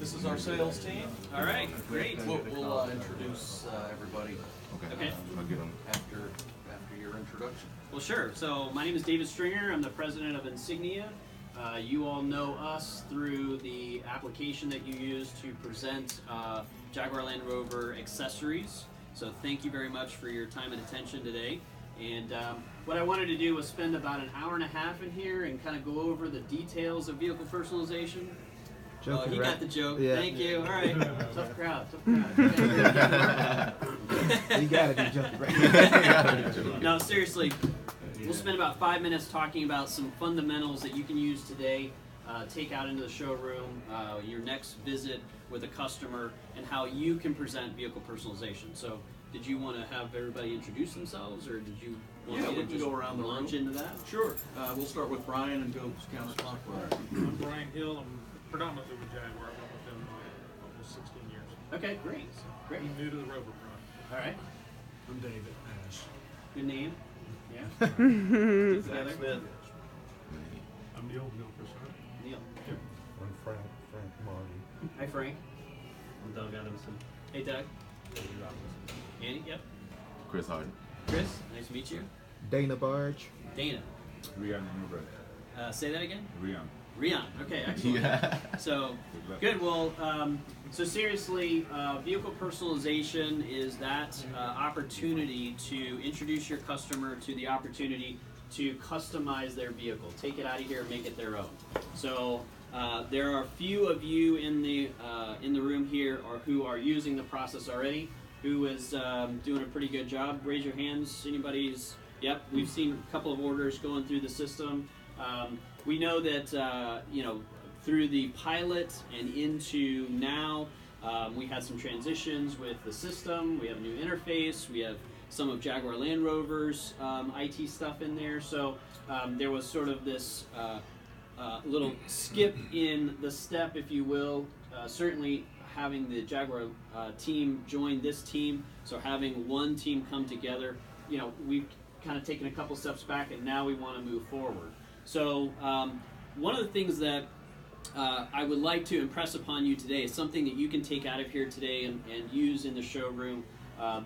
This is our sales team. All right, great. We'll introduce everybody. Okay. I'll get them. After your introduction. Well, sure. So my name is David Stringer. I'm the president of Insignia. You all know us through the application that you use to present Jaguar Land Rover accessories. So thank you very much for your time and attention today. And what I wanted to do was spend about an hour and a half in here and kind of go over the details of vehicle personalization. Joking, He got the joke. Yeah. Thank you. All right. Tough crowd. You gotta be joking, right? No, seriously. We'll spend about 5 minutes talking about some fundamentals that you can use today, take out into the showroom, your next visit with a customer, and how you can present vehicle personalization. So, did you want to have everybody introduce themselves, or did you want me We to can just go around the launch room. into that? Sure. We'll start with Brian and go counterclockwise. I'm Brian Hill. I'm predominantly with Jaguar. I've been with them almost 16 years. Okay, great. Great. I'm new to the Rover front. All right. I'm David Ash. Good name. Yeah. Zach Together. Smith. I'm Neil Christopher. Neil. I'm Frank Marty. Hi, Frank. I'm Doug Adamson. Hey, Doug. Andy Robinson. Andy. Yep. Chris Harden. Chris. Nice to meet you. Dana Barge. Dana. Rian Newbert. Say that again. Rian. Rian. Okay, excellent. Yeah. So, good. Well, so seriously, vehicle personalization is that opportunity to introduce your customer to the opportunity to customize their vehicle, take it out of here and make it their own. So, there are a few of you in the room here who are using the process already. Who is doing a pretty good job? Raise your hands. Anybody's? Yep, we've seen a couple of orders going through the system. We know that through the pilot and into now, we had some transitions with the system. We have a new interface. We have some of Jaguar Land Rover's IT stuff in there. So there was sort of this little skip in the step, if you will. Certainly having the Jaguar team join this team, so having one team come together, we've kind of taken a couple steps back, and now we want to move forward. So one of the things that I would like to impress upon you today is something that you can take out of here today and use in the showroom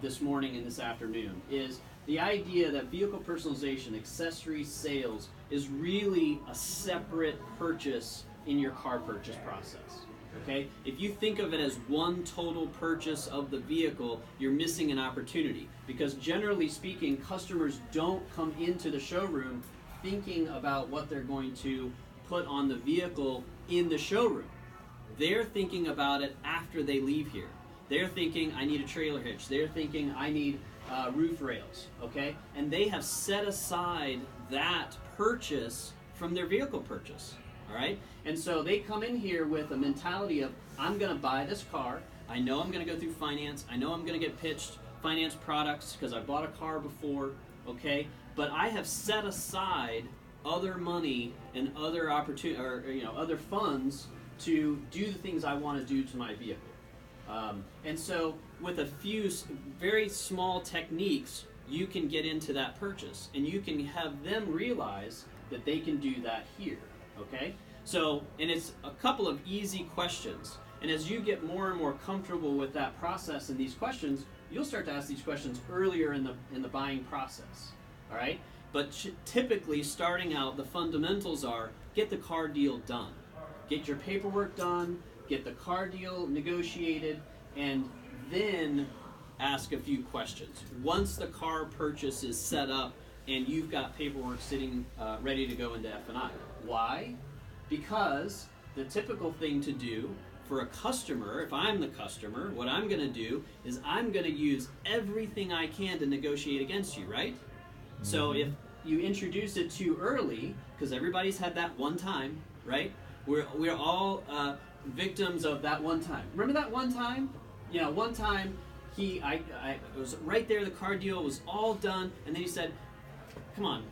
this morning and this afternoon, is the idea that vehicle personalization, accessory sales, is really a separate purchase in your car purchase process. Okay? If you think of it as one total purchase of the vehicle, you're missing an opportunity. Because generally speaking, customers don't come into the showroom thinking about what they're going to put on the vehicle in the showroom. They're thinking about it after they leave here. They're thinking, I need a trailer hitch. They're thinking, I need roof rails. Okay? And they have set aside that purchase from their vehicle purchase. All right? And so they come in here with a mentality of, I'm going to buy this car. I know I'm going to go through finance. I know I'm going to get pitched finance products because I bought a car before. Okay? But I have set aside other money and other opportunity, or other funds to do the things I want to do to my vehicle. And so with a few very small techniques, you can get into that purchase, and you can have them realize that they can do that here. Okay? So, and it's a couple of easy questions. And as you get more and more comfortable with that process and these questions, you'll start to ask these questions earlier in the buying process. All right? But typically, starting out, the fundamentals are get the car deal done. Get your paperwork done, get the car deal negotiated, and then ask a few questions. Once the car purchase is set up and you've got paperwork sitting ready to go into F&I. Why? Because the typical thing to do for a customer, if I'm the customer, what I'm going to do is I'm going to use everything I can to negotiate against you, right? So if you introduce it too early, because everybody's had that one time, right? We're all victims of that one time. Remember that one time? One time I was right there, the car deal was all done, and then he said, come on,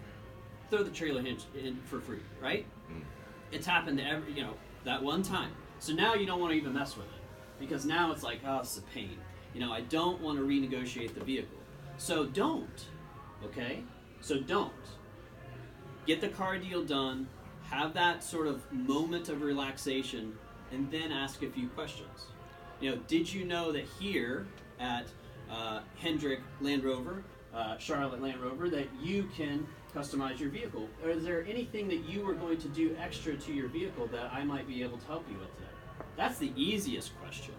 throw the trailer hitch in for free, right? It's happened to that one time. So now you don't want to even mess with it, because now it's like, oh, it's a pain. I don't want to renegotiate the vehicle. So don't, okay? So don't. Get the car deal done, have that sort of moment of relaxation, and then ask a few questions. You know, did you know that here at Hendrick Land Rover, Charlotte Land Rover, that you can customize your vehicle? Or is there anything that you are going to do extra to your vehicle that I might be able to help you with today? That's the easiest question,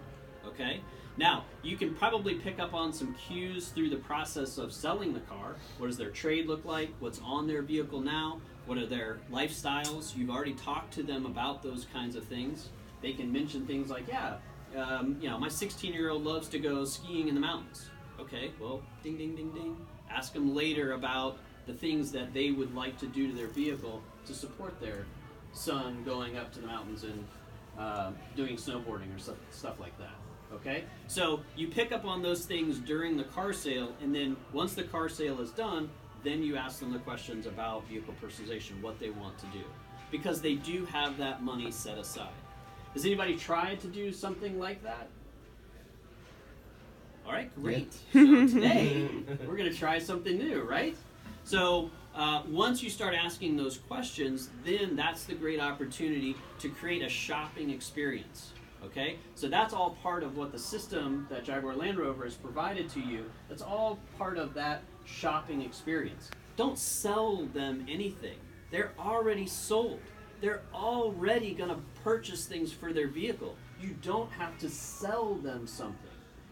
okay? Now, you can probably pick up on some cues through the process of selling the car. What does their trade look like? What's on their vehicle now? What are their lifestyles? You've already talked to them about those kinds of things. They can mention things like, yeah, you know, my 16-year-old loves to go skiing in the mountains. Okay, well, ding, ding, ding, ding. Ask them later about the things that they would like to do to their vehicle to support their son going up to the mountains and doing snowboarding or stuff like that. Okay, so you pick up on those things during the car sale, and then once the car sale is done, then you ask them the questions about vehicle personalization, what they want to do, because they do have that money set aside. Has anybody tried to do something like that? All right, great. So today, we're going to try something new, right? So once you start asking those questions, then that's the great opportunity to create a shopping experience. Okay, so that's all part of what the system that Jaguar Land Rover has provided to you. That's all part of that shopping experience. Don't sell them anything. They're already sold. They're already going to purchase things for their vehicle. You don't have to sell them something.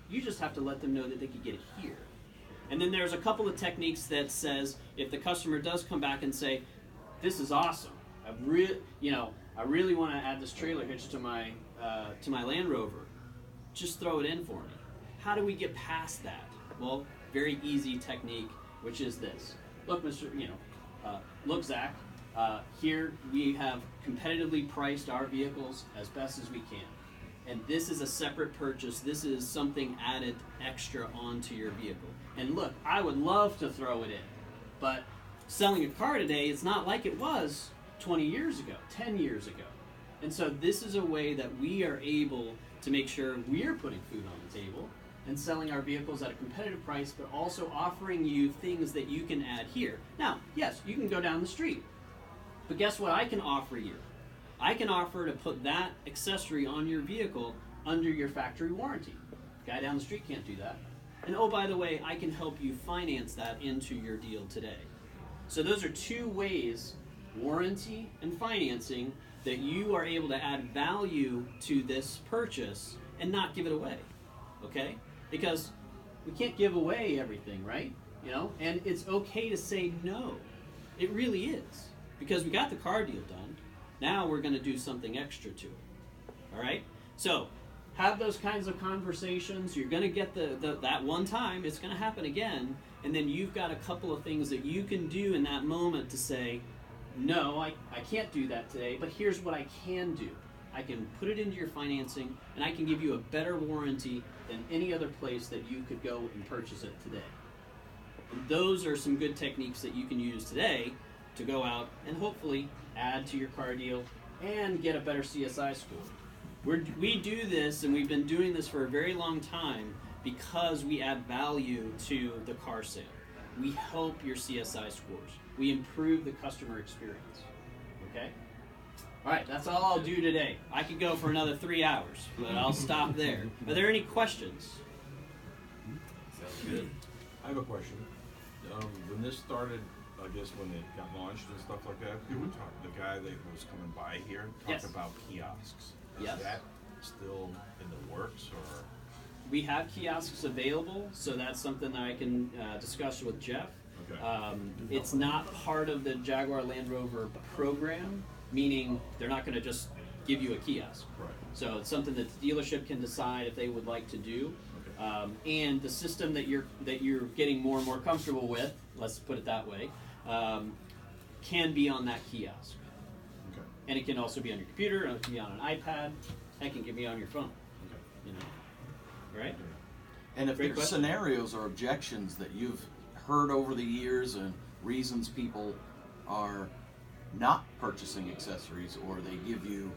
You just have to let them know that they could get it here. And then there's a couple of techniques that says if the customer does come back and say, "This is awesome. I really want to add this trailer hitch to my Land Rover. Just throw it in for me." How do we get past that? Well, very easy technique, which is this. Look, look, Zach. Here we have competitively priced our vehicles as best as we can. And this is a separate purchase. This is something added extra onto your vehicle. And look, I would love to throw it in, but selling a car today, it's not like it was 20 years ago, 10 years ago. And so this is a way that we are able to make sure we're putting food on the table and selling our vehicles at a competitive price, but also offering you things that you can add here. Now, yes, you can go down the street, but guess what I can offer you? I can offer to put that accessory on your vehicle under your factory warranty. Guy down the street can't do that. And oh, by the way, I can help you finance that into your deal today. So those are two ways, warranty and financing, that you are able to add value to this purchase and not give it away, okay? Because we can't give away everything, right? You know, and it's okay to say no. It really is, because we got the car deal done. Now we're going to do something extra to it, all right? So have those kinds of conversations. You're going to get that one time. It's going to happen again, and then you've got a couple of things that you can do in that moment to say, no, I can't do that today, but here's what I can do. I can put it into your financing, and I can give you a better warranty than any other place that you could go and purchase it today. And those are some good techniques that you can use today to go out and hopefully add to your car deal and get a better CSI score. We do this, and we've been doing this for a very long time because we add value to the car sale. We help your CSI scores. We improve the customer experience, okay? All right, that's all I'll do today. I could go for another 3 hours, but I'll stop there. Are there any questions? Sounds good. I have a question. When this started, I guess when it got launched and stuff like that, the guy that was coming by here talked Yes. about kiosks. Is Yes. that still in the works, or? We have kiosks available, so that's something that I can discuss with Jeff. Okay. It's not part of the Jaguar Land Rover program, meaning they're not going to just give you a kiosk. Right. So it's something that the dealership can decide if they would like to do. Okay. And the system that you're getting more and more comfortable with, let's put it that way, can be on that kiosk. Okay. And it can also be on your computer, and it can be on an iPad, and it can be on your phone. Okay. You know, right? And if Great there's question. scenarios or objections that you've heard over the years and reasons people are not purchasing accessories, or they give you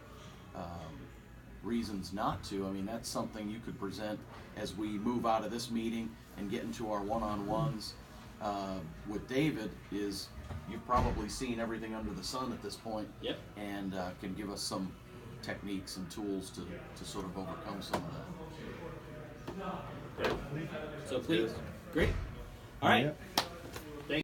reasons not to, I mean, that's something you could present as we move out of this meeting and get into our one-on-ones with David. Is you've probably seen everything under the sun at this point, Yep. and can give us some techniques and tools to sort of overcome some of that. So please, great. All right. Yep.